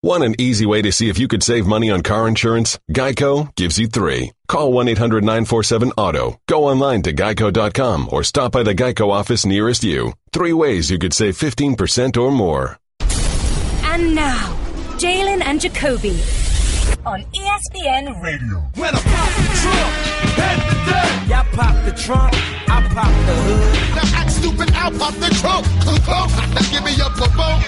Want an easy way to see if you could save money on car insurance? Geico gives you 3. Call 1-800-947-AUTO. Go online to geico.com or stop by the Geico office nearest you. 3 ways you could save 15% or more. And now, Jalen and Jacoby on ESPN Radio. When I pop the trunk, head the deck. Y'all pop the trunk, I pop the hood. Now act stupid, I'll pop the trunk. Now give me your boom.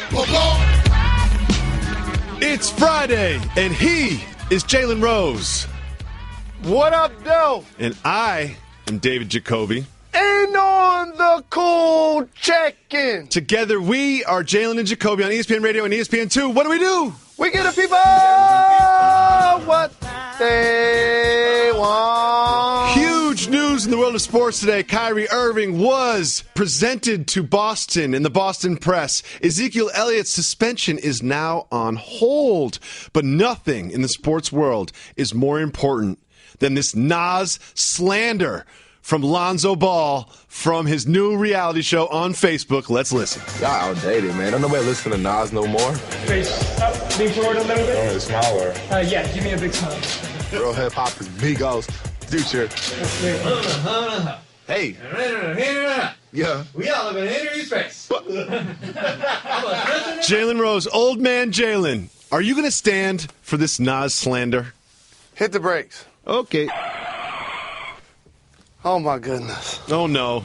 It's Friday, and he is Jalen Rose. What up, though? And I am David Jacoby. And on the cool check-in. Together, we are Jalen and Jacoby on ESPN Radio and ESPN2. What do? We give the people what they want. Huge news in the world of sports today. Kyrie Irving was presented to Boston in the Boston press. Ezekiel Elliott's suspension is now on hold. But nothing in the sports world is more important than this Nas slander from Lonzo Ball from his new reality show on Facebook. Let's listen. Y'all outdated, man. Don't nobody listen to Nas no more. Face up, lean forward a little bit. Oh, smaller. Yeah, give me a big smile. Real hip hop is Migos, Future. Hey. Yeah. We all live in Henry's face. Jalen Rose, old man Jalen, are you going to stand for this Nas slander? Hit the brakes. Okay. Oh, my goodness. Oh, no.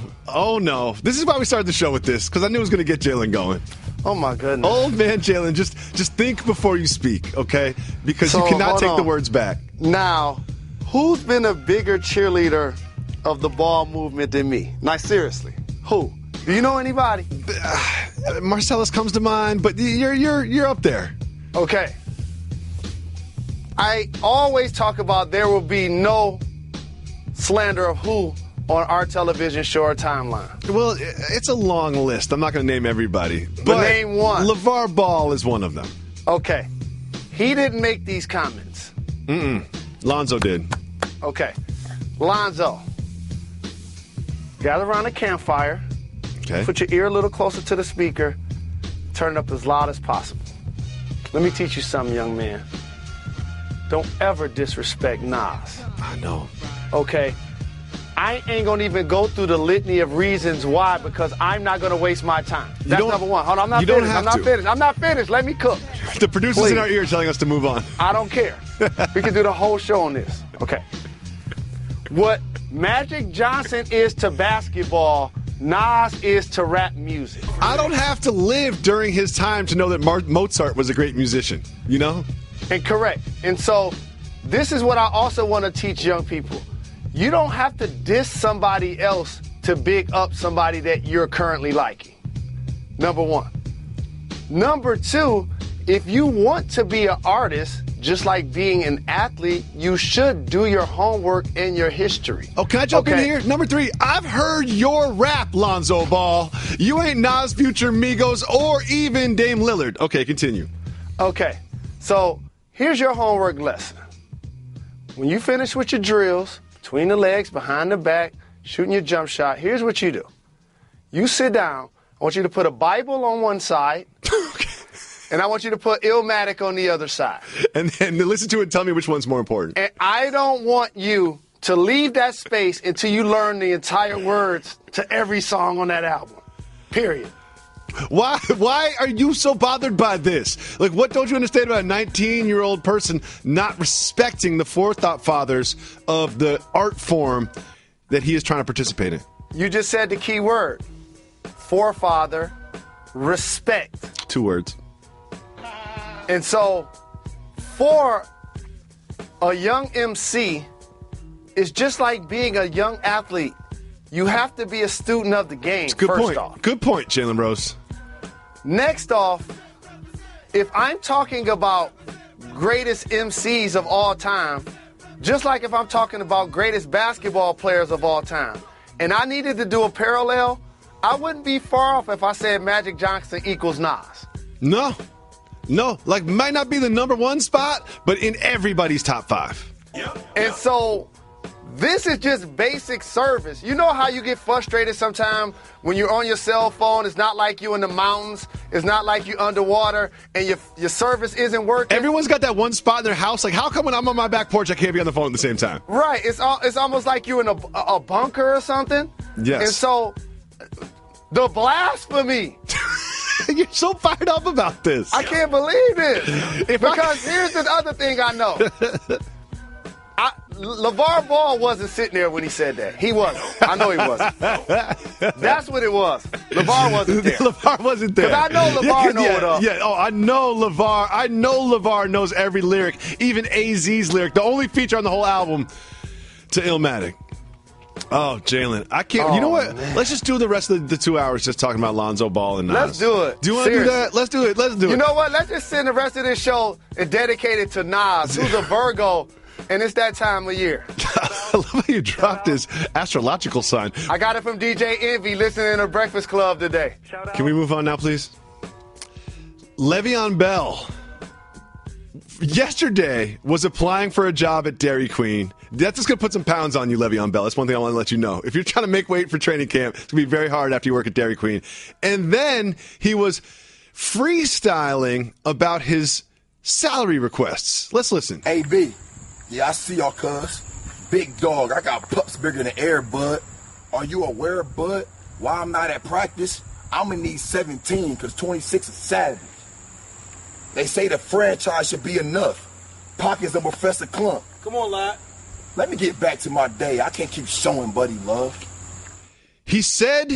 This is why we started the show with this, because I knew it was going to get Jalen going. Oh, my goodness. Old man Jalen, just think before you speak, okay? Because you cannot take the words back. Now, who's been a bigger cheerleader of the ball movement than me? Like, seriously, who? Do you know anybody? Marcellus comes to mind, but you're up there. Okay. I always talk about there will be no slander of who on our television show or timeline. Well, it's a long list. I'm not going to name everybody. But name one. LeVar Ball is one of them. Okay. He didn't make these comments. Lonzo did. Okay. Lonzo. Gather around a campfire. Okay. Put your ear a little closer to the speaker. Turn it up as loud as possible. Let me teach you something, young man. Don't ever disrespect Nas. I know. Okay? I ain't gonna even go through the litany of reasons why, because I'm not gonna waste my time. That's number one. Hold on, I'm not finished. Let me cook. The producers Please. in our ear telling us to move on. I don't care. We can do the whole show on this. Okay. What Magic Johnson is to basketball, Nas is to rap music. I don't have to live during his time to know that Mozart was a great musician, you know? And correct. And so this is what I also want to teach young people. You don't have to diss somebody else to big up somebody that you're currently liking. Number one. Number two, if you want to be an artist, just like being an athlete, you should do your homework and your history. Oh, can I jump in here? Number three, I've heard your rap, Lonzo Ball. You ain't Nas, Future, Migos, or even Dame Lillard. Okay, continue. Okay, so here's your homework lesson. When you finish with your drills, between the legs, behind the back, shooting your jump shot, here's what you do. You sit down. I want you to put a Bible on one side. And I want you to put Illmatic on the other side. And then listen to it and tell me which one's more important. And I don't want you to leave that space until you learn the entire words to every song on that album. Period. Why are you so bothered by this? Like, what don't you understand about a 19-year-old person not respecting the forethought fathers of the art form that he is trying to participate in? You just said the key word. Forefather, respect. 2 words. And so, for a young MC, it's just like being a young athlete. You have to be a student of the game, first off. Good point, Jalen Rose. Next off, if I'm talking about greatest MCs of all time, just like if I'm talking about greatest basketball players of all time, and I needed to do a parallel, I wouldn't be far off if I said Magic Johnson equals Nas. No, like might not be the number one spot, but in everybody's top 5. And so This is just basic service. You know how you get frustrated sometimes when you're on your cell phone? It's not like you in the mountains. It's not like you underwater, and your service isn't working. Everyone's got that one spot in their house. Like, how come when I'm on my back porch, I can't be on the phone at the same time? Right. It's almost like you're in a bunker or something. Yes. And so, the blasphemy. You're so fired up about this. I can't believe it. Because here's the other thing I know. LeVar Ball wasn't sitting there when he said that. He wasn't. I know he wasn't. That's what it was. LeVar wasn't there. LeVar wasn't there. Because I know LeVar know what up. Yeah. Oh, I know LeVar. I know LeVar knows every lyric, even AZ's lyric. The only feature on the whole album to Illmatic. Oh, Jalen. I can't. You know what? Man. Let's just do the rest of the 2 hours just talking about Lonzo Ball and Nas. Let's do it. Do you want to do that? Let's do it. Let's do it. You know what? Let's just send the rest of this show and dedicate it to Nas, who's a Virgo. And it's that time of year. I love how you dropped this astrological sign. I got it from DJ Envy listening to Breakfast Club today. Can we move on now, please? LeVeon Bell yesterday was applying for a job at Dairy Queen. That's just going to put some pounds on you, LeVeon Bell. That's one thing I want to let you know. If you're trying to make weight for training camp, it's going to be very hard after you work at Dairy Queen. And then he was freestyling about his salary requests. Let's listen. AB. Yeah, I see y'all, cuz. Big dog, I got pups bigger than air, bud. Are you aware, bud? Why I'm not at practice? I'm gonna need 17, cause 26 is savage. They say the franchise should be enough. Pockets of Professor Clump. Come on, lad. Let me get back to my day. I can't keep showing Buddy love. He said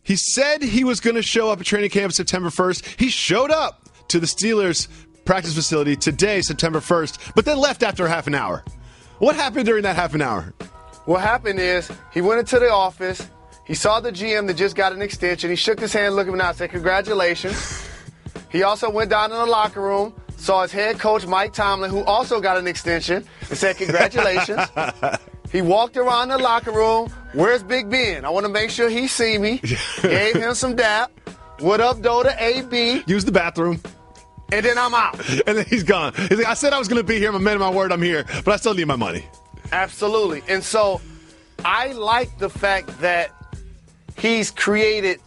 he was gonna show up at training camp September 1st. He showed up to the Steelers practice facility today, September 1st, but then left after half an hour. What happened during that half an hour? What happened is he went into the office. He saw the GM that just got an extension. He shook his hand, looked at him and said, congratulations. He also went down in the locker room, saw his head coach, Mike Tomlin, who also got an extension, and said, congratulations. He walked around the locker room. Where's Big Ben? I want to make sure he see me. Gave him some dap. What up, though, to AB? Use the bathroom. And then I'm out. And then he's gone. He's like, I said I was going to be here. I'm a man of my word. I'm here. But I still need my money. Absolutely. And so I like the fact that he's created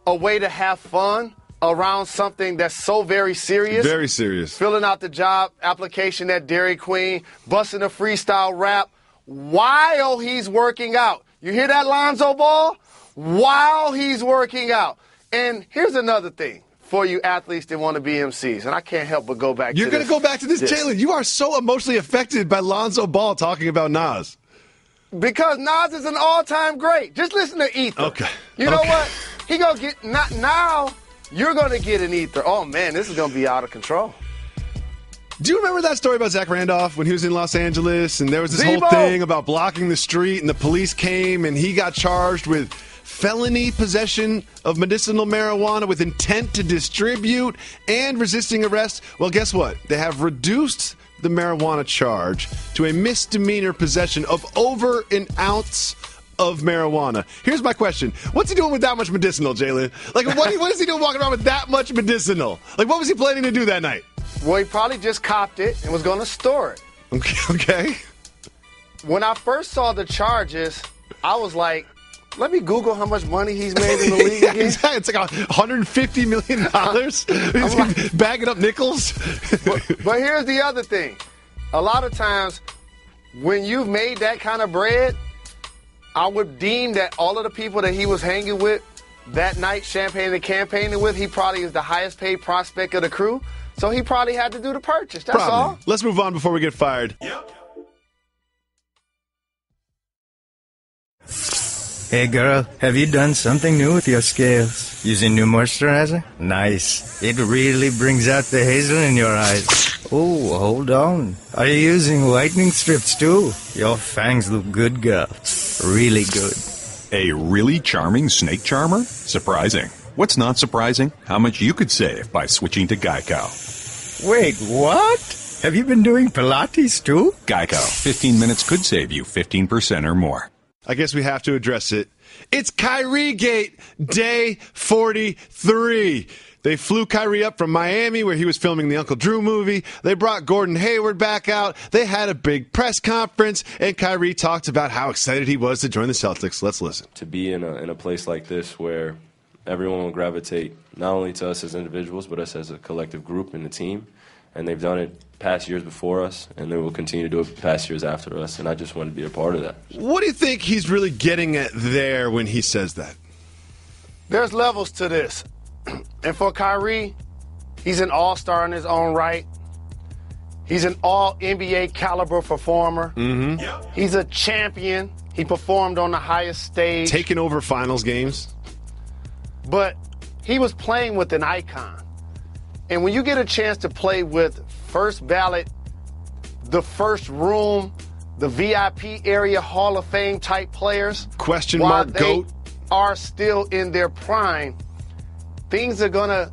a way to have fun around something that's so very serious. Very serious. Filling out the job application at Dairy Queen, busting a freestyle rap while he's working out. You hear that, Lonzo Ball? While he's working out. And here's another thing. For you athletes that want to be MCs, and I can't help but go back to this. You're going to go back to this, Jalen. You are so emotionally affected by Lonzo Ball talking about Nas. Because Nas is an all-time great. Just listen to Ether. Okay. You know what? He going to get, now you're going to get an Ether. Oh, man, this is going to be out of control. Do you remember that story about Zach Randolph when he was in Los Angeles, and there was this whole thing about blocking the street, and the police came, and he got charged with felony possession of medicinal marijuana with intent to distribute and resisting arrest? Well, guess what? They have reduced the marijuana charge to a misdemeanor possession of over an ounce of marijuana. Here's my question. What's he doing with that much medicinal, Jalen? Like, what is he doing walking around with that much medicinal? Like, what was he planning to do that night? Well, he probably just copped it and was going to store it. Okay. When I first saw the charges, I was like, let me Google how much money he's made in the league again. Exactly. It's like $150 million. He's like bagging up nickels. But here's the other thing. A lot of times when you've made that kind of bread, I would deem that all of the people that he was hanging with that night, champagning and campaigning with, he probably is the highest paid prospect of the crew. So he probably had to do the purchase. That's all. Let's move on before we get fired. Yep. Hey girl, have you done something new with your scales? Using new moisturizer? Nice. It really brings out the hazel in your eyes. Oh, hold on. Are you using whitening strips too? Your fangs look good, girl. Really good. A really charming snake charmer? Surprising. What's not surprising? How much you could save by switching to Geico. Wait, what? Have you been doing Pilates too? Geico. 15 minutes could save you 15% or more. I guess we have to address it. It's Kyrie Gate, day 43. They flew Kyrie up from Miami, where he was filming the Uncle Drew movie. They brought Gordon Hayward back out. They had a big press conference, and Kyrie talked about how excited he was to join the Celtics. Let's listen. To be in a place like this where everyone will gravitate not only to us as individuals, but us as a collective group and a team. And they've done it past years before us, and they will continue to do it past years after us, and I just want to be a part of that. What do you think he's really getting at there when he says that? There's levels to this. And for Kyrie, he's an all-star in his own right. He's an all-NBA caliber performer. Mm-hmm. He's a champion. He performed on the highest stage. Taking over finals games. But he was playing with an icon. And when you get a chance to play with first ballot, the first room, the VIP area Hall of Fame type players, question mark GOAT, are still in their prime, things are going to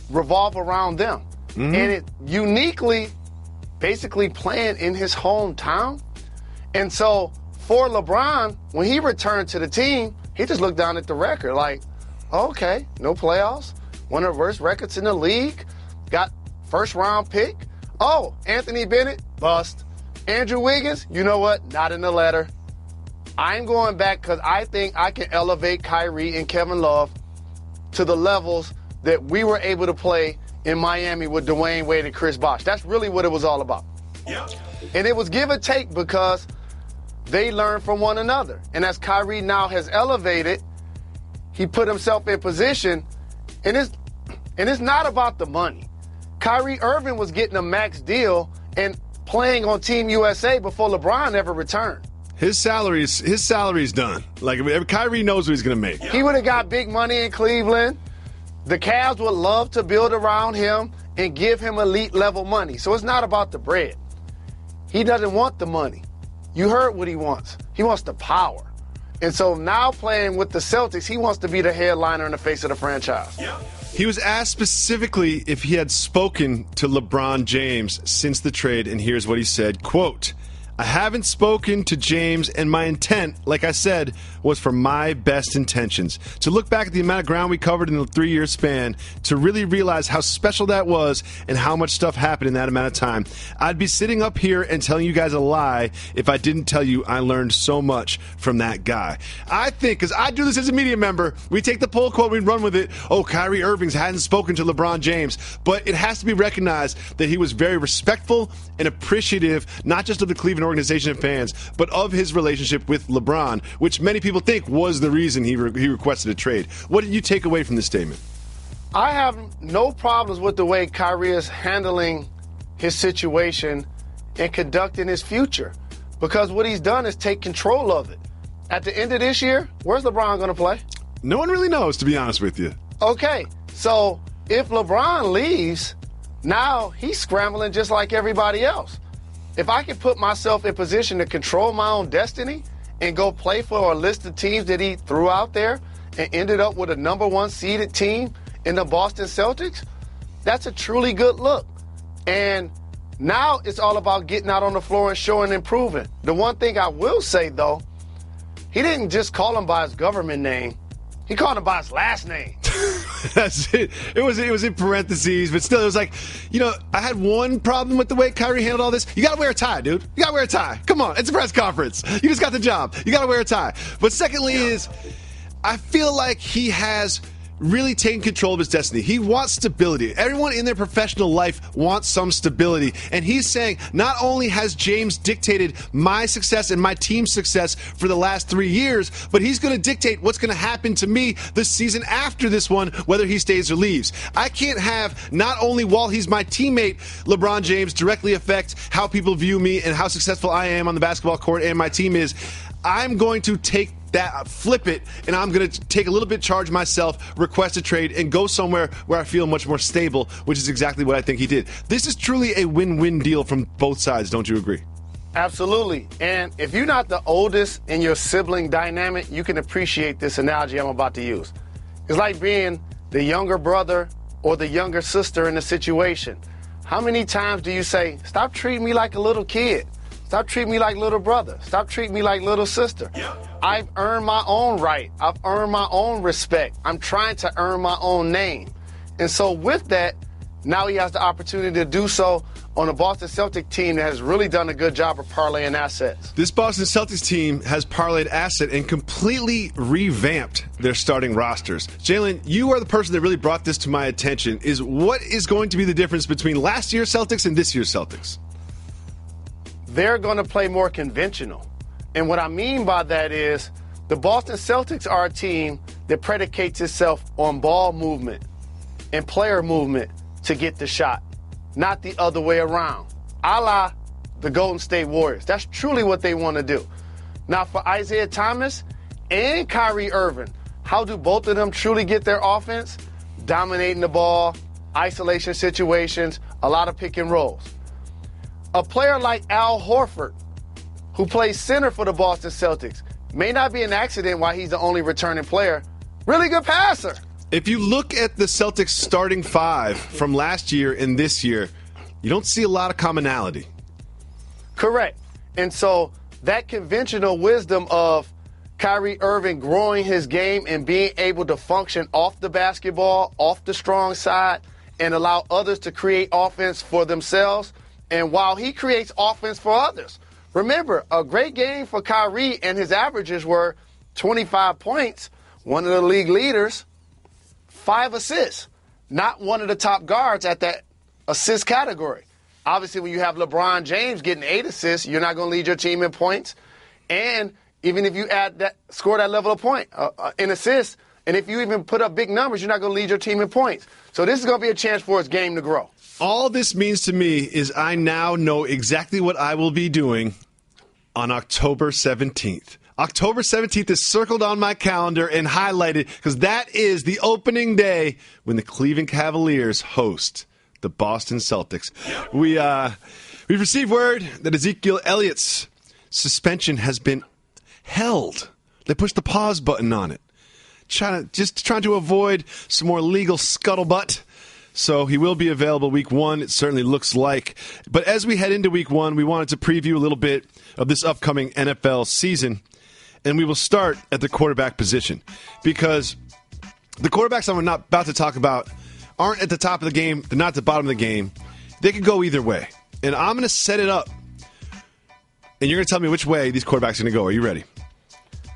revolve around them. Mm-hmm. And it uniquely, basically playing in his hometown. And so for LeBron, when he returned to the team, he just looked down at the record like, okay, no playoffs. One of the worst records in the league. Got first-round pick. Oh, Anthony Bennett, bust. Andrew Wiggins, you know what? Not in the letter. I'm going back because I think I can elevate Kyrie and Kevin Love to the levels that we were able to play in Miami with Dwayne Wade and Chris Bosh. That's really what it was all about. Yeah. And it was give and take because they learned from one another. And as Kyrie now has elevated, he put himself in position. And it's not about the money. Kyrie Irving was getting a max deal and playing on Team USA before LeBron ever returned. His salary's done. Like, Kyrie knows what he's going to make. He would have got big money in Cleveland. The Cavs would love to build around him and give him elite level money. So it's not about the bread. He doesn't want the money. You heard what he wants. He wants the power. And so now playing with the Celtics, he wants to be the headliner in the face of the franchise. Yeah. He was asked specifically if he had spoken to LeBron James since the trade, and here's what he said, quote, I haven't spoken to James, and my intent, like I said, was for my best intentions. To look back at the amount of ground we covered in the 3-year span, to really realize how special that was and how much stuff happened in that amount of time. I'd be sitting up here and telling you guys a lie if I didn't tell you I learned so much from that guy. I think, because I do this as a media member, we take the poll quote, we run with it. Oh, Kyrie Irving hadn't spoken to LeBron James. But it has to be recognized that he was very respectful and appreciative, not just of the Cleveland organization and fans, but of his relationship with LeBron, which many people think was the reason he requested a trade. What did you take away from this statement? I have no problems with the way Kyrie is handling his situation and conducting his future, because what he's done is take control of it. At the end of this year, where's LeBron going to play? No one really knows, to be honest with you. Okay, so if LeBron leaves, now he's scrambling just like everybody else. If I can put myself in position to control my own destiny and go play for a list of teams that he threw out there and ended up with a number 1 seeded team in the Boston Celtics, that's a truly good look. And now it's all about getting out on the floor and showing and improving. The one thing I will say, though, he didn't just call him by his government name. He called him by his last name. That's it. It was in parentheses, but still, it was like, I had one problem with the way Kyrie handled all this. You got to wear a tie, dude. You got to wear a tie. Come on. It's a press conference. You just got the job. You got to wear a tie. But secondly is, I feel like he has really taking control of his destiny. He wants stability. Everyone in their professional life wants some stability. And he's saying, not only has James dictated my success and my team's success for the last 3 years, but he's going to dictate what's going to happen to me this season after this one, whether he stays or leaves. I can't have, not only while he's my teammate, LeBron James directly affect how people view me and how successful I am on the basketball court and my team is. I'm going to flip it, and I'm going to take a little bit charge myself, request a trade, and go somewhere where I feel much more stable, which is exactly what I think he did. This is truly a win-win deal from both sides. Don't you agree? Absolutely. And if you're not the oldest in your sibling dynamic, you can appreciate this analogy I'm about to use. It's like being the younger brother or the younger sister in a situation. How many times do you say, stop treating me like a little kid? Stop treating me like little brother. Stop treating me like little sister. I've earned my own right. I've earned my own respect. I'm trying to earn my own name. And so with that, now he has the opportunity to do so on a Boston Celtics team that has really done a good job of parlaying assets. This Boston Celtics team has parlayed asset and completely revamped their starting rosters. Jalen, you are the person that really brought this to my attention. What is going to be the difference between last year's Celtics and this year's Celtics? They're going to play more conventional. And what I mean by that is the Boston Celtics are a team that predicates itself on ball movement and player movement to get the shot, not the other way around, a la the Golden State Warriors. That's truly what they want to do. Now, for Isaiah Thomas and Kyrie Irving, how do both of them truly get their offense? Dominating the ball, isolation situations, a lot of pick and rolls. A player like Al Horford, who plays center for the Boston Celtics, may not be an accident why he's the only returning player. Really good passer. If you look at the Celtics starting five from last year and this year, you don't see a lot of commonality. Correct. And so that conventional wisdom of Kyrie Irving growing his game and being able to function off the basketball, off the strong side, and allow others to create offense for themselves, and while he creates offense for others. Remember, a great game for Kyrie and his averages were 25 points, one of the league leaders, 5 assists, not one of the top guards at that assist category. Obviously, when you have LeBron James getting 8 assists, you're not going to lead your team in points. And even if you score that level of point in assists, and if you even put up big numbers, you're not going to lead your team in points. So this is going to be a chance for his game to grow. All this means to me is I now know exactly what I will be doing on October 17th. October 17th is circled on my calendar and highlighted because that is the opening day when the Cleveland Cavaliers host the Boston Celtics. We've received word that Ezekiel Elliott's suspension has been held. They pushed the pause button on it, trying to avoid some more legal scuttlebutt. So he will be available week 1, it certainly looks like. But as we head into week 1, we wanted to preview a little bit of this upcoming NFL season. And we will start at the quarterback position because the quarterbacks I'm not about to talk about aren't at the top of the game. They're not at the bottom of the game. They could go either way. And I'm going to set it up. And you're going to tell me which way these quarterbacks are going to go. Are you ready?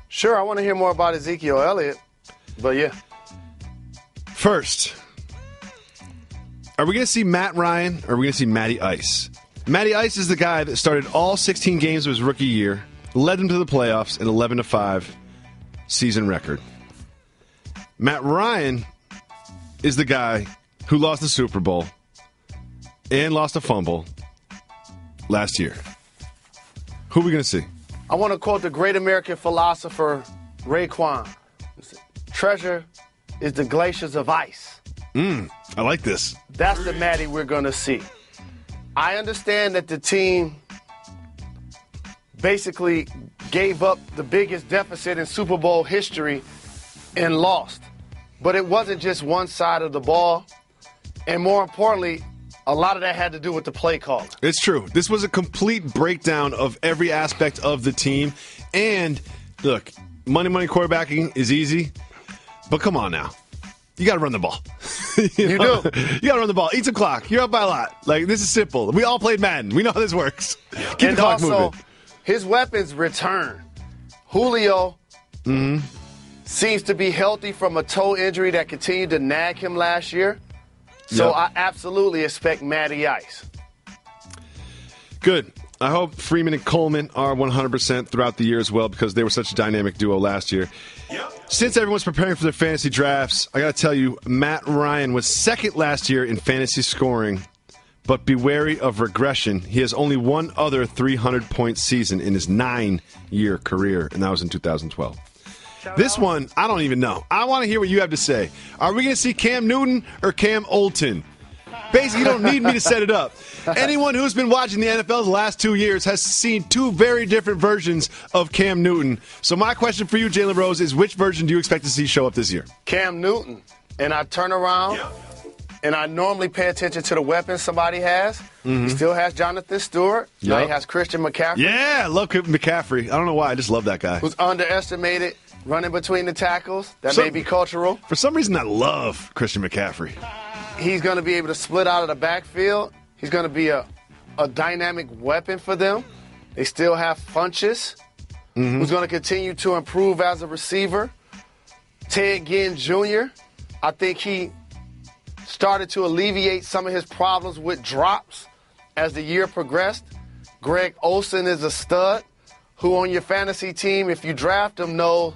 Sure, I want to hear more about Ezekiel Elliott. But yeah. First, are we going to see Matt Ryan or are we going to see Matty Ice? Matty Ice is the guy that started all 16 games of his rookie year, led them to the playoffs, an 11-5 season record. Matt Ryan is the guy who lost the Super Bowl and lost a fumble last year. Who are we going to see? I want to quote the great American philosopher Raekwon. Treasure is the glaciers of ice. I like this. That's the Matty we're going to see. I understand that the team basically gave up the biggest deficit in Super Bowl history and lost. But it wasn't just one side of the ball. And more importantly, a lot of that had to do with the play call. It's true. This was a complete breakdown of every aspect of the team. And look, money quarterbacking is easy. But come on now. You got to run the ball. You do. You got to run the ball. Eat some clock. You're up by a lot. Like, this is simple. We all played Madden. We know how this works. Keep the clock moving. His weapons return. Julio seems to be healthy from a toe injury that continued to nag him last year. So I absolutely expect Matty Ice. Good. I hope Freeman and Coleman are 100% throughout the year as well because they were such a dynamic duo last year. Since everyone's preparing for their fantasy drafts, I got to tell you, Matt Ryan was second last year in fantasy scoring. But be wary of regression. He has only one other 300-point season in his 9-year career, and that was in 2012. This one, I don't even know. I want to hear what you have to say. Are we going to see Cam Newton or Cam Olton? Basically, you don't need me to set it up. Anyone who's been watching the NFL the last 2 years has seen two very different versions of Cam Newton. So my question for you, Jalen Rose, is which version do you expect to see show up this year? Cam Newton. And I turn around and I normally pay attention to the weapons somebody has. He still has Jonathan Stewart. Now he has Christian McCaffrey. Yeah, I love McCaffrey. I don't know why. I just love that guy. Who's underestimated, running between the tackles. That may be cultural. For some reason, I love Christian McCaffrey. He's going to be able to split out of the backfield. He's going to be a dynamic weapon for them. They still have Funchess, who's going to continue to improve as a receiver. Ted Ginn Jr., I think he started to alleviate some of his problems with drops as the year progressed. Greg Olsen is a stud who on your fantasy team, if you draft him, know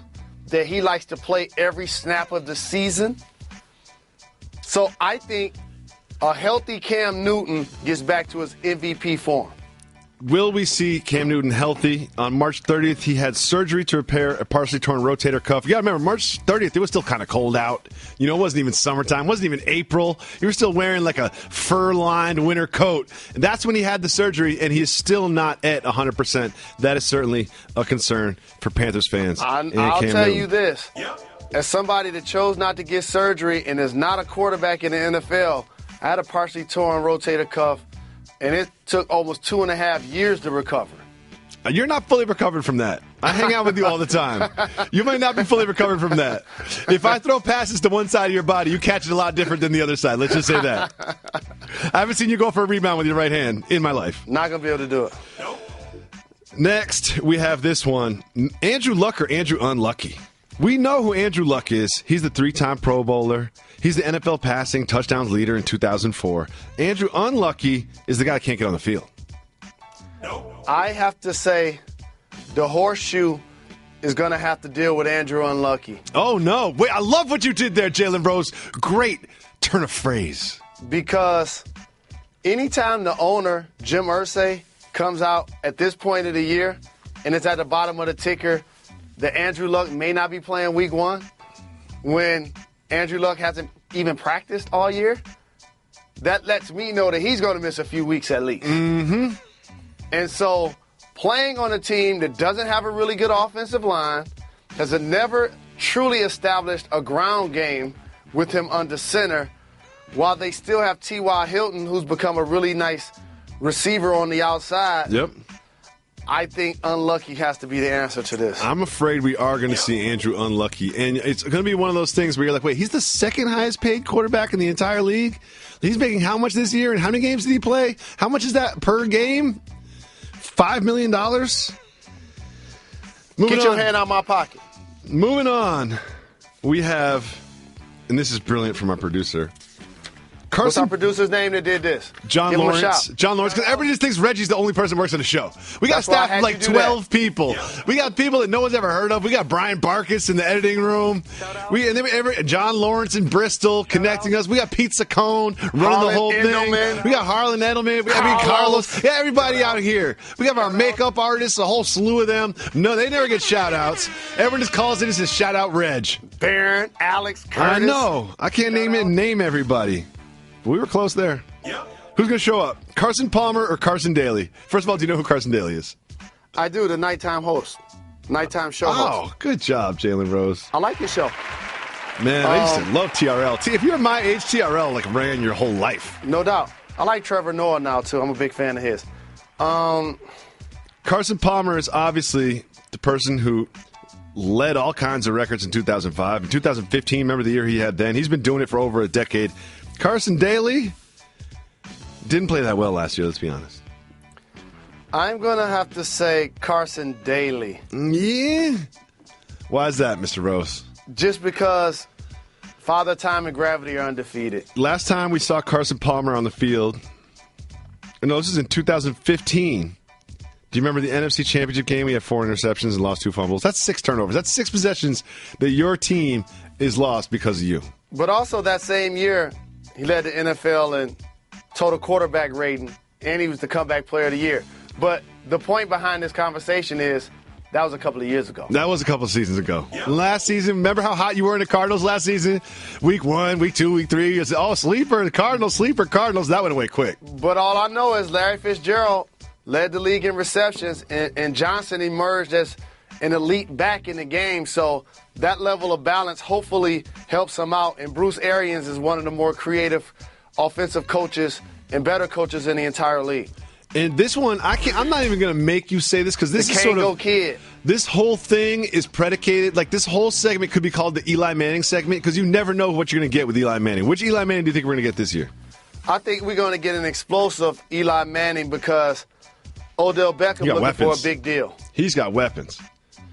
that he likes to play every snap of the season. So I think a healthy Cam Newton gets back to his MVP form. Will we see Cam Newton healthy? On March 30th, he had surgery to repair a partially torn rotator cuff. You got to remember, March 30th, it was still kind of cold out. You know, it wasn't even summertime. It wasn't even April. You were still wearing like a fur-lined winter coat. And that's when he had the surgery, and he is still not at 100%. That is certainly a concern for Panthers fans. I'll tell you this. As somebody that chose not to get surgery and is not a quarterback in the NFL, I had a partially torn rotator cuff, and it took almost 2.5 years to recover. You're not fully recovered from that. I hang out with you all the time. You might not be fully recovered from that. If I throw passes to one side of your body, you catch it a lot different than the other side. Let's just say that. I haven't seen you go for a rebound with your right hand in my life. Not going to be able to do it. Next, we have this one. Andrew Luck or Andrew Unlucky? We know who Andrew Luck is. He's the 3-time Pro Bowler. He's the NFL passing touchdowns leader in 2004. Andrew Unlucky is the guy that can't get on the field. I have to say the horseshoe is going to have to deal with Andrew Unlucky. Oh, no. Wait, I love what you did there, Jalen Rose. Great turn of phrase. Because anytime the owner, Jim Irsay, comes out at this point of the year and it's at the bottom of the ticker that Andrew Luck may not be playing week 1, when Andrew Luck hasn't even practiced all year, that lets me know that he's going to miss a few weeks at least. Mm-hmm. And so playing on a team that doesn't have a really good offensive line, has never truly established a ground game with him under center, while they still have T.Y. Hilton, who's become a really nice receiver on the outside. Yep. I think Unlucky has to be the answer to this. I'm afraid we are going to see Andrew Unlucky. And it's going to be one of those things where you're like, wait, he's the second highest paid quarterback in the entire league? He's making how much this year, and how many games did he play? How much is that per game? $5 million? Get your hand out of my pocket. Moving on, we have, and this is brilliant from our producer, Carson. What's our producer's name that did this? John Lawrence. John Lawrence, because everybody just thinks Reggie's the only person who works on the show. We got staff of like 12 people. We got people that no one's ever heard of. We got Brian Barkis in the editing room. John Lawrence in Bristol connecting us. We got Pete Saccone running the whole thing. We got Harlan Edelman. Carlos. Yeah, everybody out here. We have our makeup artists, a whole slew of them. No, they never get shout-outs. Everyone just calls it as a shout-out Reg. Barron, Alex, Curtis. I know. I can't name everybody. We were close there. Yeah. Who's going to show up? Carson Palmer or Carson Daly? First of all, do you know who Carson Daly is? I do, the nighttime host. Nighttime show host. Oh, good job, Jalen Rose. I like your show. Man, I used to love TRL. If you're my age, TRL like ran your whole life. No doubt. I like Trevor Noah now, too. I'm a big fan of his. Carson Palmer is obviously the person who led all kinds of records in 2005. In 2015, remember the year he had then? He's been doing it for over a decade. Carson Daly didn't play that well last year, let's be honest. I'm going to have to say Carson Daly. Yeah? Why is that, Mr. Rose? Just because Father Time and Gravity are undefeated. Last time we saw Carson Palmer on the field, no, this is in 2015. Do you remember the NFC Championship game? We had 4 interceptions and lost 2 fumbles. That's 6 turnovers. That's 6 possessions that your team is lost because of you. But also that same year, he led the NFL in total quarterback rating, and he was the comeback player of the year. But the point behind this conversation is that was a couple of years ago. That was a couple of seasons ago. Yeah. Last season, remember how hot you were in the Cardinals last season? Week 1, week 2, week 3. You said, oh, sleeper, the Cardinals, sleeper, Cardinals. That went away quick. But all I know is Larry Fitzgerald led the league in receptions, and Johnson emerged as an elite back in the game. So that level of balance hopefully helps him out. And Bruce Arians is one of the more creative offensive coaches and better coaches in the entire league. And this one, I'm not even going to make you say this because this is sort of kid. This whole thing is predicated. Like this whole segment could be called the Eli Manning segment because you never know what you're going to get with Eli Manning. Which Eli Manning do you think we're going to get this year? I think we're going to get an explosive Eli Manning because Odell Beckham looking for a big deal. He's got weapons.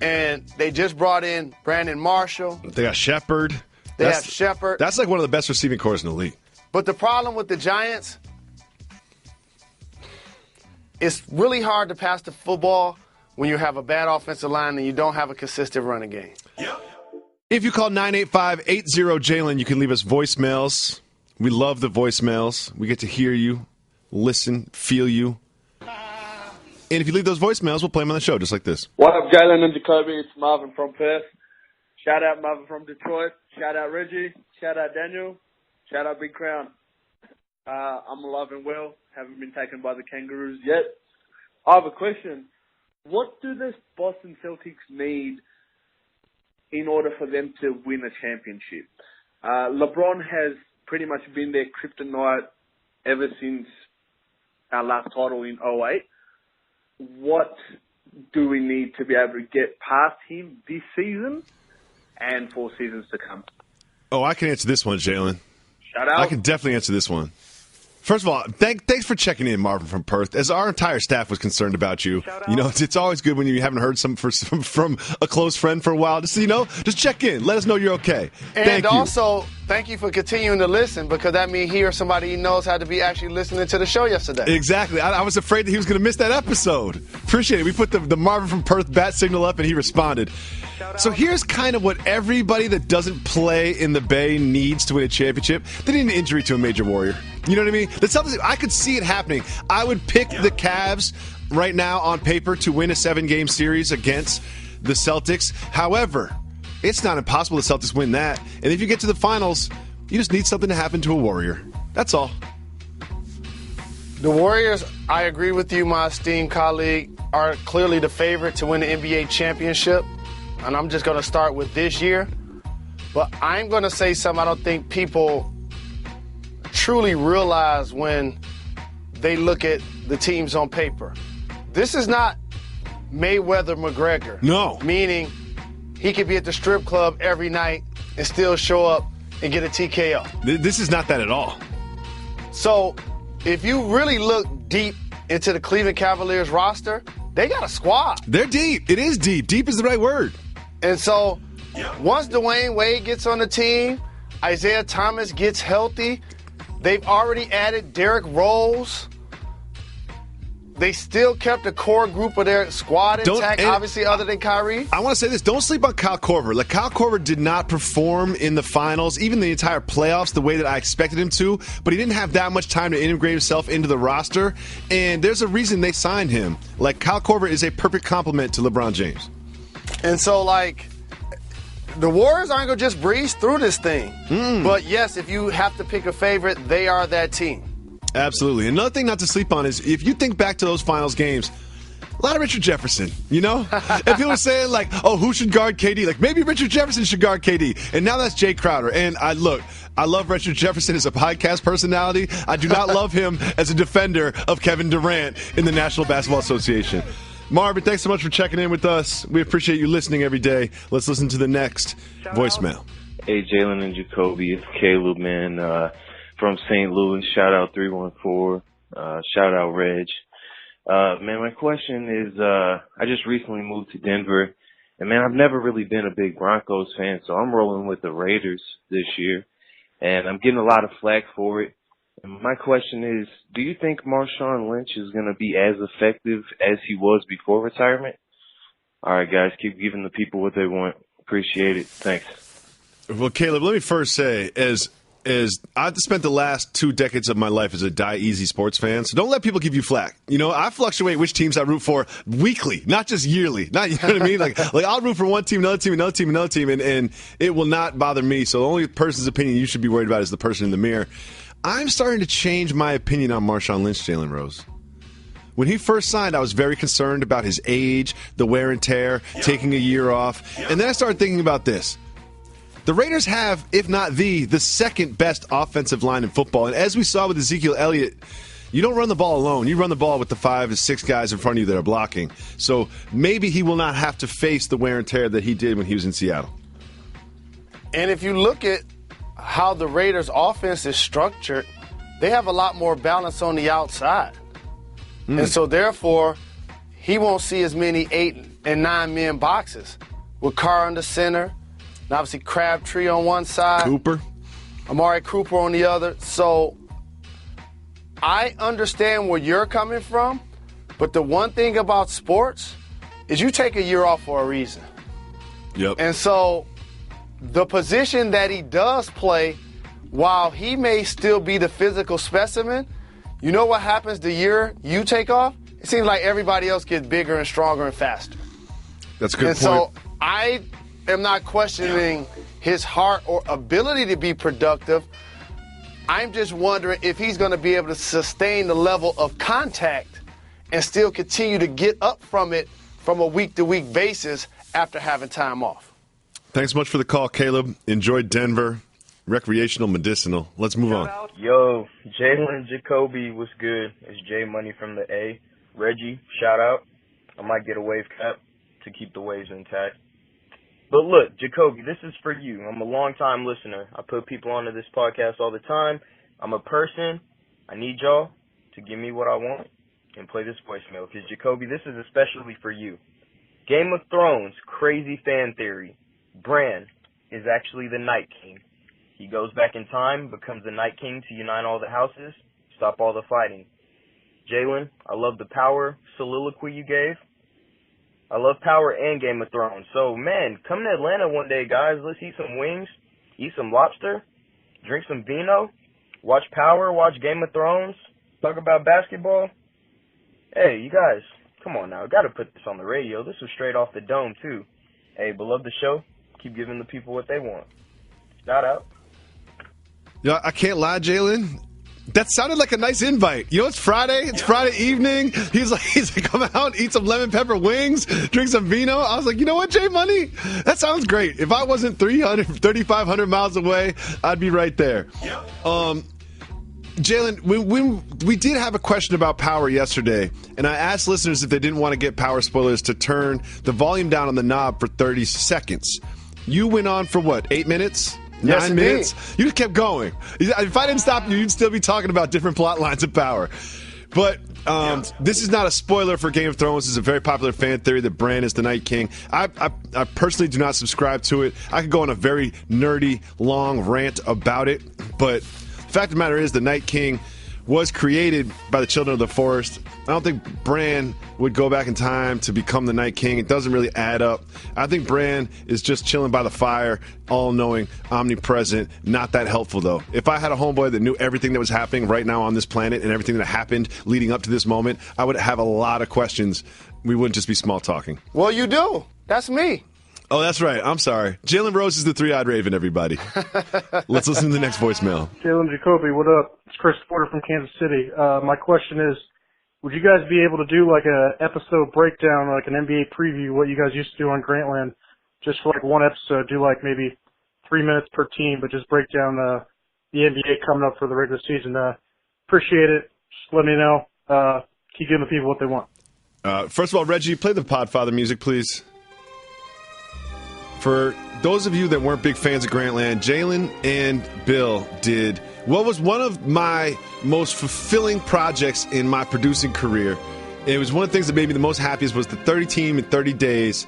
And they just brought in Brandon Marshall. They got Shepard. They have Shepard. That's like one of the best receiving corps in the league. But the problem with the Giants, it's really hard to pass the football when you have a bad offensive line and you don't have a consistent running game. If you call 985-80-JALEN, you can leave us voicemails. We love the voicemails. We get to hear you, listen, feel you. And if you leave those voicemails, we'll play them on the show just like this. What up, Jalen and Jacoby? It's Marvin from Perth. Shout out Marvin from Detroit. Shout out Reggie. Shout out Daniel. Shout out Big Crown. I'm alive and well. Haven't been taken by the Kangaroos yet. I have a question. What do the Boston Celtics need in order for them to win a championship? LeBron has pretty much been their kryptonite ever since our last title in 2008. What do we need to be able to get past him this season and for seasons to come? Oh, I can answer this one, Jalen. Shout out. I can definitely answer this one. First of all, thanks for checking in, Marvin from Perth. As our entire staff was concerned about you, you know, it's always good when you haven't heard from a close friend for a while. Just check in. Let us know you're okay. And also, thank you for continuing to listen because that means he or somebody he knows had to be actually listening to the show yesterday. Exactly. I was afraid that he was going to miss that episode. Appreciate it. We put the Marvin from Perth bat signal up and he responded. So here's kind of what everybody that doesn't play in the Bay needs to win a championship. They need an injury to a major warrior. You know what I mean? That's something I could see it happening. I would pick the Cavs right now on paper to win a 7-game series against the Celtics. However, it's not impossible the Celtics win that. And if you get to the finals, you just need something to happen to a warrior. That's all. The Warriors, I agree with you, my esteemed colleague, are clearly the favorite to win the NBA championship. And I'm just going to start with this year. But I'm going to say something I don't think people truly realize when they look at the teams on paper. This is not Mayweather-McGregor. No. Meaning he could be at the strip club every night and still show up and get a TKO. This is not that at all. So if you really look deep into the Cleveland Cavaliers roster, they got a squad. They're deep. It is deep. Deep is the right word. And so once Dwayne Wade gets on the team, Isaiah Thomas gets healthy, they've already added Derrick Rose. They still kept a core group of their squad intact, obviously, other than Kyrie. I want to say this. Don't sleep on Kyle Korver. Like, Kyle Korver did not perform in the finals, even the entire playoffs, the way that I expected him to. But he didn't have that much time to integrate himself into the roster. And there's a reason they signed him. Like, Kyle Korver is a perfect complement to LeBron James. And so, like, the Warriors aren't going to just breeze through this thing. But, yes, if you have to pick a favorite, they are that team. Absolutely. Another thing not to sleep on is if you think back to those finals games, a lot of Richard Jefferson, you know? And people are saying, like, oh, who should guard KD? Like, maybe Richard Jefferson should guard KD. And now that's Jay Crowder. And I love Richard Jefferson as a podcast personality. I do not love him as a defender of Kevin Durant in the National Basketball Association. Marvin, thanks so much for checking in with us. We appreciate you listening every day. Let's listen to the next voicemail. Hey, Jalen and Jacoby. It's Caleb, man, from St. Louis. Shout out 314. Shout out Reg. Man, my question is, I just recently moved to Denver. And, man, I've never really been a big Broncos fan, so I'm rolling with the Raiders this year. And I'm getting a lot of flack for it. And my question is, do you think Marshawn Lynch is going to be as effective as he was before retirement? All right, guys, keep giving the people what they want. Appreciate it. Thanks. Well, Caleb, let me first say, as I've spent the last 2 decades of my life as a die-easy sports fan, so don't let people give you flack. You know, I fluctuate which teams I root for weekly, not just yearly. Not, you know what I mean? Like I'll root for one team, another team, another team, another team, and it will not bother me. So the only person's opinion you should be worried about is the person in the mirror. I'm starting to change my opinion on Marshawn Lynch, Jalen Rose. When he first signed, I was very concerned about his age, the wear and tear, taking a year off. And then I started thinking about this. The Raiders have, if not the second best offensive line in football. And as we saw with Ezekiel Elliott, you don't run the ball alone. You run the ball with the 5 to 6 guys in front of you that are blocking. So maybe he will not have to face the wear and tear that he did when he was in Seattle. And if you look at how the Raiders' offense is structured, they have a lot more balance on the outside. And so, therefore, he won't see as many 8 and 9 man boxes with Carr on the center, and obviously Crabtree on one side. Cooper. Amari Cooper on the other. So I understand where you're coming from, but the one thing about sports is you take a year off for a reason. Yep. And so the position that he does play, while he may still be the physical specimen, you know what happens the year you take off? It seems like everybody else gets bigger and stronger and faster. That's a good point. So I am not questioning his heart or ability to be productive. I'm just wondering if he's going to be able to sustain the level of contact and still continue to get up from it from a week-to-week basis after having time off. Thanks so much for the call, Caleb. Enjoy Denver. Recreational, medicinal. Let's move on. Yo, Jalen Jacoby was good. It's J Money from the A. Reggie, shout out. I might get a wave cap to keep the waves intact. But look, Jacoby, this is for you. I'm a long-time listener. I put people onto this podcast all the time. I'm a person. I need y'all to give me what I want and play this voicemail. Because, Jacoby, this is especially for you. Game of Thrones, crazy fan theory. Bran is actually the Night King. He goes back in time, becomes the Night King to unite all the houses, stop all the fighting. Jalen, I love the power soliloquy you gave. I love Power and Game of Thrones. So, man, come to Atlanta one day, guys. Let's eat some wings, eat some lobster, drink some vino, watch Power, watch Game of Thrones, talk about basketball. Hey, you guys, come on now. Got to put this on the radio. This was straight off the dome, too. Hey, but love the show. Keep giving the people what they want. Shout out. Yeah, I can't lie, Jalen. That sounded like a nice invite. You know, it's Friday. It's Friday evening. He's like, come out, eat some lemon pepper wings, drink some vino. I was like, you know what, J Money? That sounds great. If I wasn't 3,500 miles away, I'd be right there. Jalen, we did have a question about Power yesterday, and I asked listeners if they didn't want to get Power spoilers to turn the volume down on the knob for 30 seconds. You went on for what, 8 minutes? Yes, 9 minutes? You just kept going. If I didn't stop you, you'd still be talking about different plot lines of Power. But this is not a spoiler for Game of Thrones. It's a very popular fan theory that Bran is the Night King. I personally do not subscribe to it. I could go on a very nerdy, long rant about it. But the fact of the matter is the Night King was created by the Children of the Forest. I don't think Bran would go back in time to become the Night King. It doesn't really add up. I think Bran is just chilling by the fire, all-knowing, omnipresent, not that helpful, though. If I had a homeboy that knew everything that was happening right now on this planet and everything that happened leading up to this moment, I would have a lot of questions. We wouldn't just be small talking. Well, you do. That's me. Oh, that's right. I'm sorry. Jalen Rose is the three-eyed raven, everybody. Let's listen to the next voicemail. Jalen Jacoby, what up? It's Chris Porter from Kansas City. My question is, would you guys be able to do like a episode breakdown, like an NBA preview, what you guys used to do on Grantland, just for like one episode, do like maybe 3 minutes per team, but just break down the NBA coming up for the regular season? Appreciate it. Just let me know. Keep giving the people what they want. First of all, Reggie, play the Podfather music, please. For those of you that weren't big fans of Grantland, Jalen and Bill did what was one of my most fulfilling projects in my producing career. It was one of the things that made me the most happiest was the 30 team in 30 days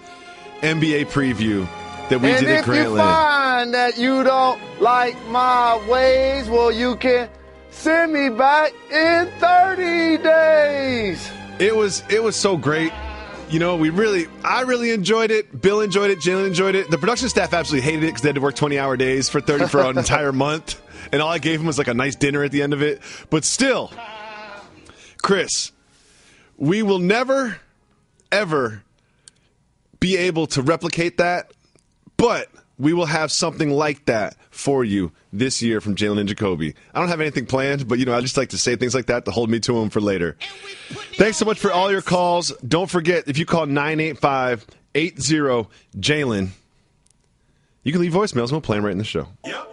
NBA preview that we did at Grantland. And if you find that you don't like my ways, well, you can send me back in 30 days. It was so great. You know, I really enjoyed it. Bill enjoyed it. Jalen enjoyed it. The production staff absolutely hated it because they had to work 20-hour days for an entire month. And all I gave them was like a nice dinner at the end of it. But still, Chris, we will never, ever be able to replicate that. But we will have something like that for you this year from Jalen Jacoby. I don't have anything planned, but, I just like to say things like that to hold me to him for later. Thanks so much for all your calls. Don't forget, if you call 985-80-JALEN, You can leave voicemails and we'll play them right in the show. Yep.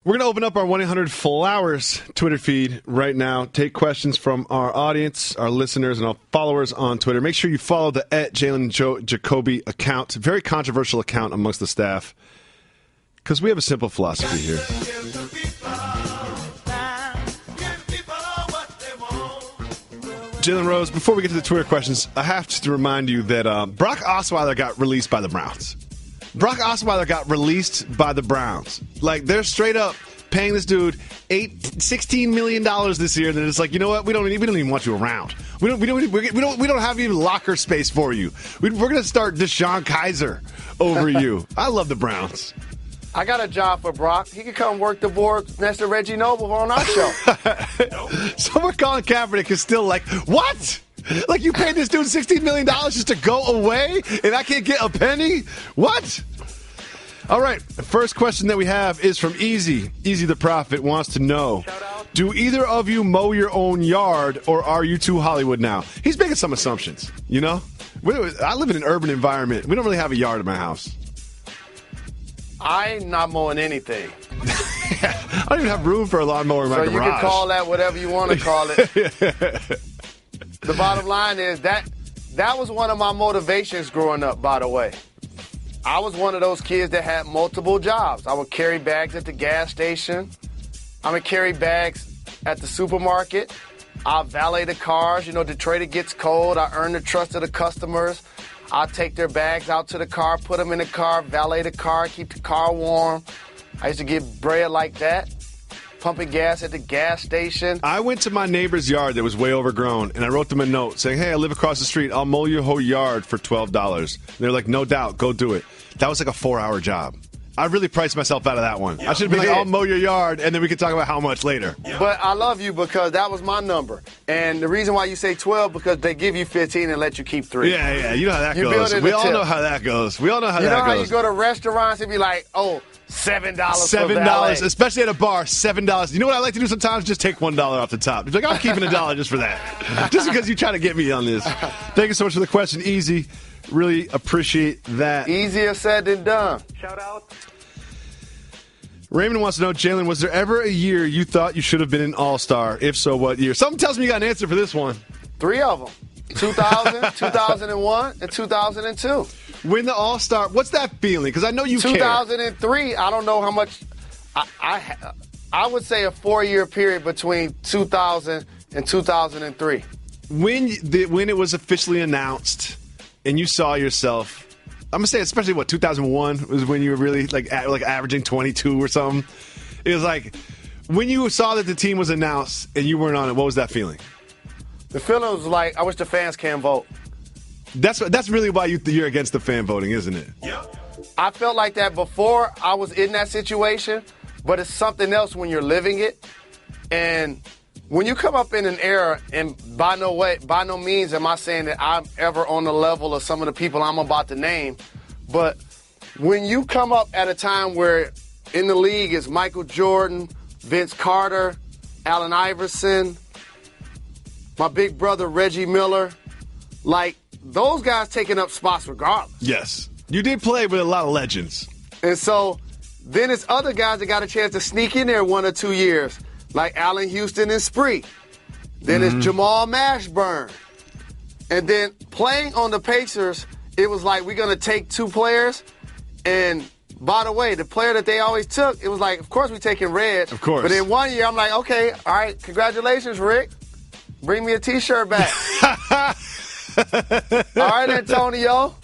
We're going to open up our 1-800-FLOWERS Twitter feed right now. Take questions from our audience, our listeners, and our followers on Twitter. Make sure you follow the @Jalen Jacoby account. Very controversial account amongst the staff because we have a simple philosophy here. Jalen Rose, before we get to the Twitter questions, I have to remind you that Brock Osweiler got released by the Browns. Brock Osweiler got released by the Browns. Like, they're straight up paying this dude $16 million this year. And then it's like, you know what? We don't even want you around. We don't have even locker space for you. We're going to start Deshaun Kaiser over you. I love the Browns. I got a job for Brock. He could come work the board next to Reggie Noble on our show. So we're calling Kaepernick is still like, what? Like, you paid this dude $16 million just to go away, and I can't get a penny? What? All right, the first question that we have is from Easy. Easy the Prophet wants to know, do either of you mow your own yard, or are you too Hollywood now? He's making some assumptions, you know? I live in an urban environment. We don't really have a yard in my house. I'm not mowing anything. I don't even have room for a lawnmower in my garage. So you can call that whatever you want to call it. The bottom line is that was one of my motivations growing up, by the way. I was one of those kids that had multiple jobs. I would carry bags at the gas station. I would carry bags at the supermarket. I'll valet the cars. You know, Detroit, it gets cold. I earn the trust of the customers. I'll take their bags out to the car, put them in the car, valet the car, keep the car warm. I used to get bread like that. Pumping gas at the gas station. I went to my neighbor's yard that was way overgrown, and I wrote them a note saying, hey, I live across the street. I'll mow your whole yard for $12. And they're like, no doubt, go do it. That was like a 4-hour job. I really priced myself out of that one. I should have been like, I'll mow your yard, and then we can talk about how much later. But I love you because that was my number. And the reason why you say 12, because they give you 15 and let you keep 3. Yeah, you know how that goes. We all know how that goes. We all know how that goes. You know how you go to restaurants and be like, oh, $7 $7, especially at a bar, $7. You know what I like to do sometimes? Just take $1 off the top. It's like, I'm keeping $1 just for that. Just because you try to get me on this. Thank you so much for the question, Easy. Really appreciate that. Easier said than done. Shout out. Raymond wants to know, Jalen, was there ever a year you thought you should have been an All-Star? If so, what year? Something tells me you got an answer for this one. 3 of them. 2000, 2001, and 2002. Win the All-Star. What's that feeling? Because I know you 2003, I don't know how much. I would say a 4-year period between 2000 and 2003. When it was officially announced and you saw yourself, I'm going to say especially, 2001 was when you were really like averaging 22 or something. It was like, when you saw that the team was announced and you weren't on it, what was that feeling? The feeling was like, I wish the fans can't vote. That's really why you're against the fan voting, isn't it? Yep. I felt like that before I was in that situation, but it's something else when you're living it. And when you come up in an era, and by no means am I saying that I'm ever on the level of some of the people I'm about to name, but when you come up at a time where in the league is Michael Jordan, Vince Carter, Allen Iverson, my big brother Reggie Miller, like those guys taking up spots regardless. Yes. You did play with a lot of legends. And so then it's other guys that got a chance to sneak in there 1 or 2 years, like Allen Houston and Spree. Then it's Jamal Mashburn. And then playing on the Pacers, it was like, we're going to take 2 players. And by the way, the player that they always took, it was like, of course we're taking Red. Of course. But in 1 year, I'm like, okay, all right, congratulations, Rick. Bring me a T-shirt back. All right, Antonio.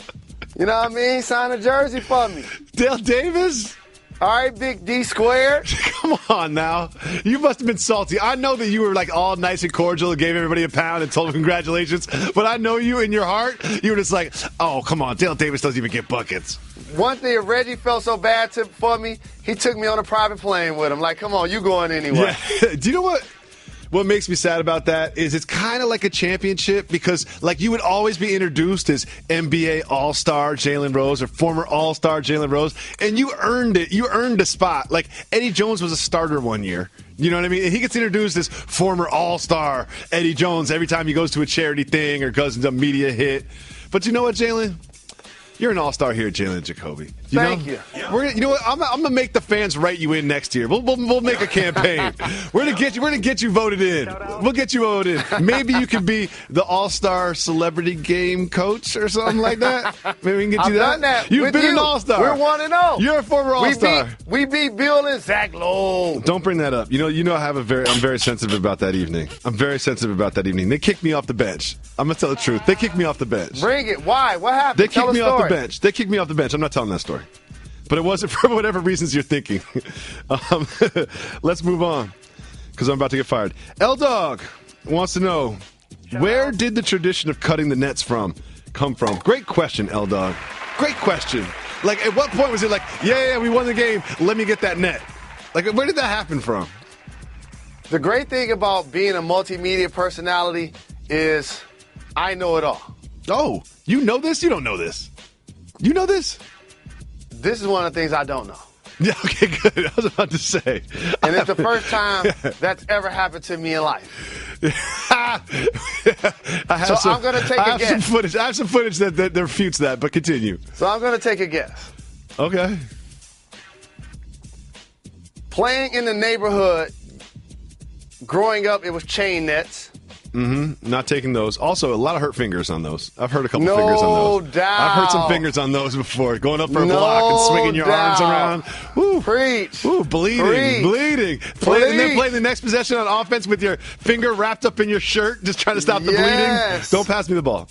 You know what I mean? Sign a jersey for me. Dale Davis? All right, Big D squared. Come on now. You must have been salty. I know that you were like all nice and cordial and gave everybody a pound and told them congratulations. But I know you in your heart, you were just like, oh, come on. Dale Davis doesn't even get buckets. One thing, if Reggie felt so bad for me, he took me on a private plane with him. Like, come on, you going anyway. Yeah. Do you know what? What makes me sad about that is it's kind of like a championship because, like, you would always be introduced as NBA All-Star Jalen Rose or former All-Star Jalen Rose, and you earned it. You earned a spot. Like, Eddie Jones was a starter 1 year. You know what I mean? And he gets introduced as former All-Star Eddie Jones every time he goes to a charity thing or goes into a media hit. But you know what, Jalen? You're an all-star here, Jalen Jacoby. Thank you. You know what? I'm gonna make the fans write you in next year. We'll make a campaign. We're gonna get you voted in. We'll get you voted in. Maybe you could be the all-star celebrity game coach or something like that. Maybe we can get you I've done that. You've been an all-star. We're 1-0. You're a former all-star. We beat Bill and Zach Lowe. Don't bring that up. You know I'm very sensitive about that evening. I'm very sensitive about that evening. They kicked me off the bench. I'm gonna tell the truth. They kicked me off the bench. Bring it. Why? What happened? They kicked me off the bench. They kicked me off the bench. I'm not telling that story. But it wasn't for whatever reasons you're thinking. Let's move on, because I'm about to get fired. L-Dog wants to know, where did the tradition of cutting the nets come from? Great question, L-Dog. Great question. Like, at what point was it like, yeah, we won the game, let me get that net? Like, where did that happen from? The great thing about being a multimedia personality is I know it all. Oh, you know this? You don't know this. You know this? This is one of the things I don't know. Yeah, okay, good. I was about to say. And it's the first time that's ever happened to me in life. I'm going to take a guess. I have some footage that refutes that, but continue. So I'm going to take a guess. Okay. Playing in the neighborhood, growing up, it was chain nets. Mm-hmm. Not taking those. Also, a lot of hurt fingers on those. I've heard a couple fingers on those. No doubt. I've heard some fingers on those before. Going up for a block and swinging your arms around. Woo. Preach. Ooh, bleeding. And then playing the next possession on offense with your finger wrapped up in your shirt, just trying to stop the bleeding. Don't pass me the ball.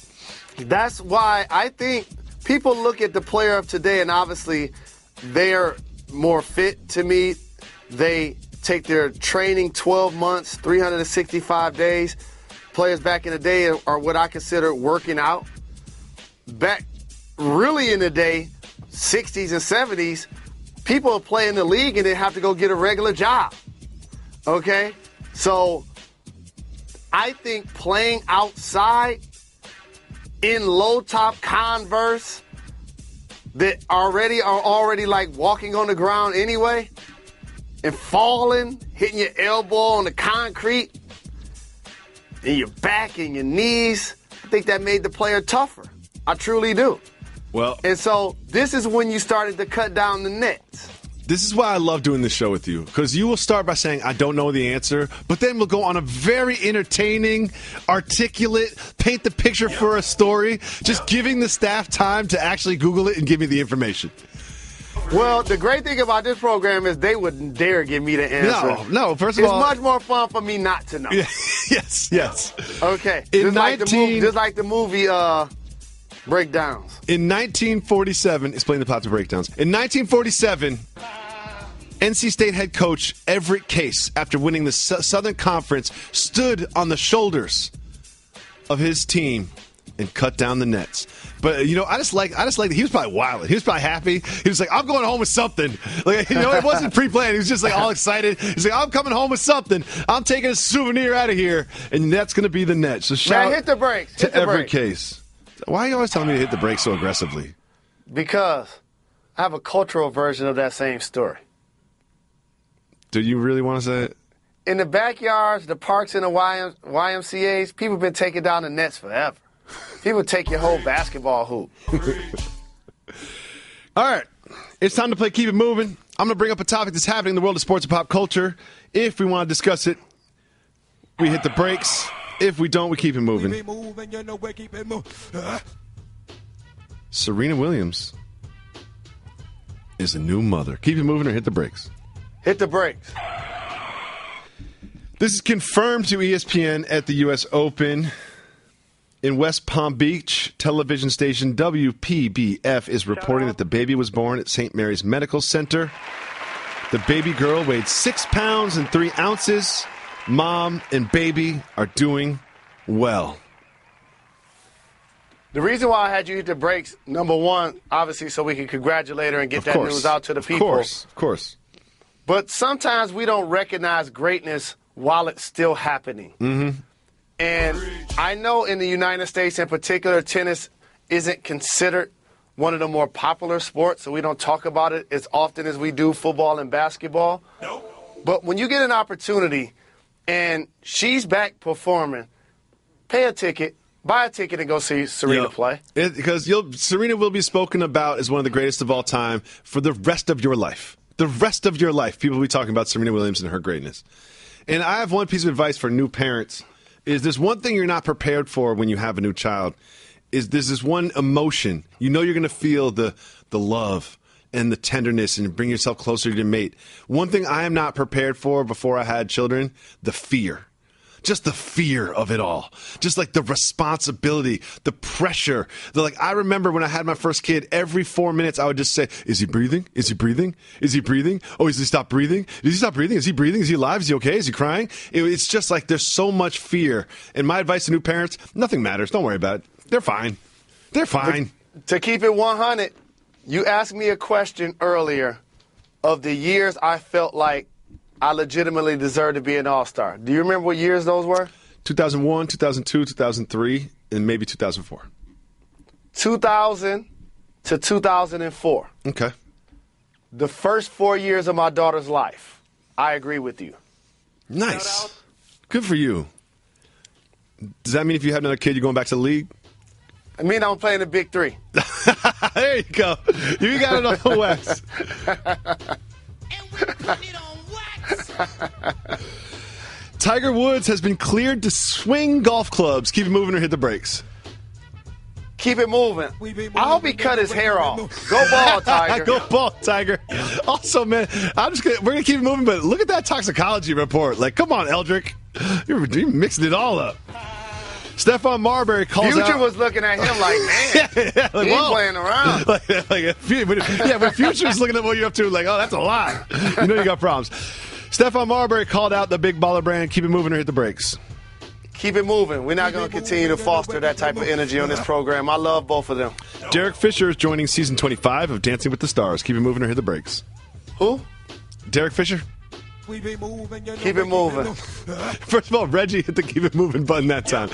That's why I think people look at the player of today, and obviously they're more fit to me. They take their training 12 months, 365 days. Players back in the day are what I consider working out. Back really in the day, 60s and 70s, people would play in the league and they'd have to go get a regular job. Okay? So I think playing outside in low-top Converse that are already like walking on the ground anyway and falling, hitting your elbow on the concrete, in your back and your knees, I think that made the player tougher. I truly do. Well, and so this is when you started to cut down the nets. This is why I love doing this show with you, because you will start by saying, I don't know the answer, but then we'll go on a very entertaining, articulate, paint the picture for a story, just giving the staff time to actually Google it and give me the information. Well, the great thing about this program is they wouldn't dare give me the answer. No. First of all, it's much more fun for me not to know. Yes. Okay. Just like the movie Breakdowns. In 1947, explain the plot to Breakdowns. In 1947, NC State head coach Everett Case, after winning the Southern Conference, stood on the shoulders of his team and cut down the nets. But, I just like that he was probably wild. He was probably happy. He was like, I'm going home with something. Like, it wasn't pre-planned. He was just like all excited. He's like, I'm coming home with something. I'm taking a souvenir out of here. And that's going to be the net. So shout hit the brakes. to Everett Case. Why are you always telling me to hit the brakes so aggressively? Because I have a cultural version of that same story. Do you really want to say it? In the backyards, the parks, and the YMCAs, people have been taking down the nets forever. People take your whole basketball hoop. All right. It's time to play Keep It Moving. I'm going to bring up a topic that's happening in the world of sports and pop culture. If we want to discuss it, we hit the brakes. If we don't, we keep it moving. Serena Williams is a new mother. Keep it moving or hit the brakes? Hit the brakes. This is confirmed to ESPN at the U.S. Open. In West Palm Beach, television station WPBF is reporting that the baby was born at St. Mary's Medical Center. The baby girl weighed 6 pounds and 3 ounces. Mom and baby are doing well. The reason why I had you hit the brakes, number one, obviously so we can congratulate her and get that news out to the people. Of course. But sometimes we don't recognize greatness while it's still happening. Mm-hmm. And I know in the United States in particular, tennis isn't considered one of the more popular sports, so we don't talk about it as often as we do football and basketball. No. But when you get an opportunity and she's back performing, pay a ticket, Buy a ticket and go see Serena play. Because Serena will be spoken about as one of the greatest of all time for the rest of your life. The rest of your life, people will be talking about Serena Williams and her greatness. And I have one piece of advice for new parents. Is there's one thing you're not prepared for when you have a new child. Is there's this one emotion. You know you're going to feel the love and the tenderness and bring yourself closer to your mate. One thing I am not prepared for before I had children, the fear. Just the fear of it all. Just like the responsibility, the pressure. I remember when I had my first kid, every 4 minutes I would just say, is he breathing? Is he breathing? Is he breathing? Oh, has he stopped breathing? Does he stop breathing? Is he breathing? Is he alive? Is he okay? Is he crying? It's just like there's so much fear. And my advice to new parents, nothing matters. Don't worry about it. They're fine. They're fine. To keep it 100, you asked me a question earlier of the years I felt like I legitimately deserve to be an all-star. Do you remember what years those were? 2001, 2002, 2003, and maybe 2004. 2000 to 2004. Okay. The first 4 years of my daughter's life. I agree with you. Nice. Good for you. Does that mean if you have another kid, you're going back to the league? I mean, I'm playing the big three. There you go. You got it on the wax. Tiger Woods has been cleared to swing golf clubs. Keep it moving or hit the brakes. Keep it moving. I hope he cut his hair off. Go ball, Tiger. Go ball, Tiger. Also, man, we're gonna keep it moving, but look at that toxicology report. Like, come on, Eldrick. You're mixing it all up. Stephon Marbury calls Future out. was looking at him like, man, like, he's playing around. When Future's looking at what you're up to, like, oh, that's a lot. You know you got problems. Stephon Marbury called out the big baller brand. Keep it moving or hit the brakes. Keep it moving. We're not going to continue to foster that type of energy on this program. I love both of them. Derek Fisher is joining season 25 of Dancing with the Stars. Keep it moving or hit the brakes. Who? Derek Fisher. Keep it moving. First of all, Reggie hit the keep it moving button that time.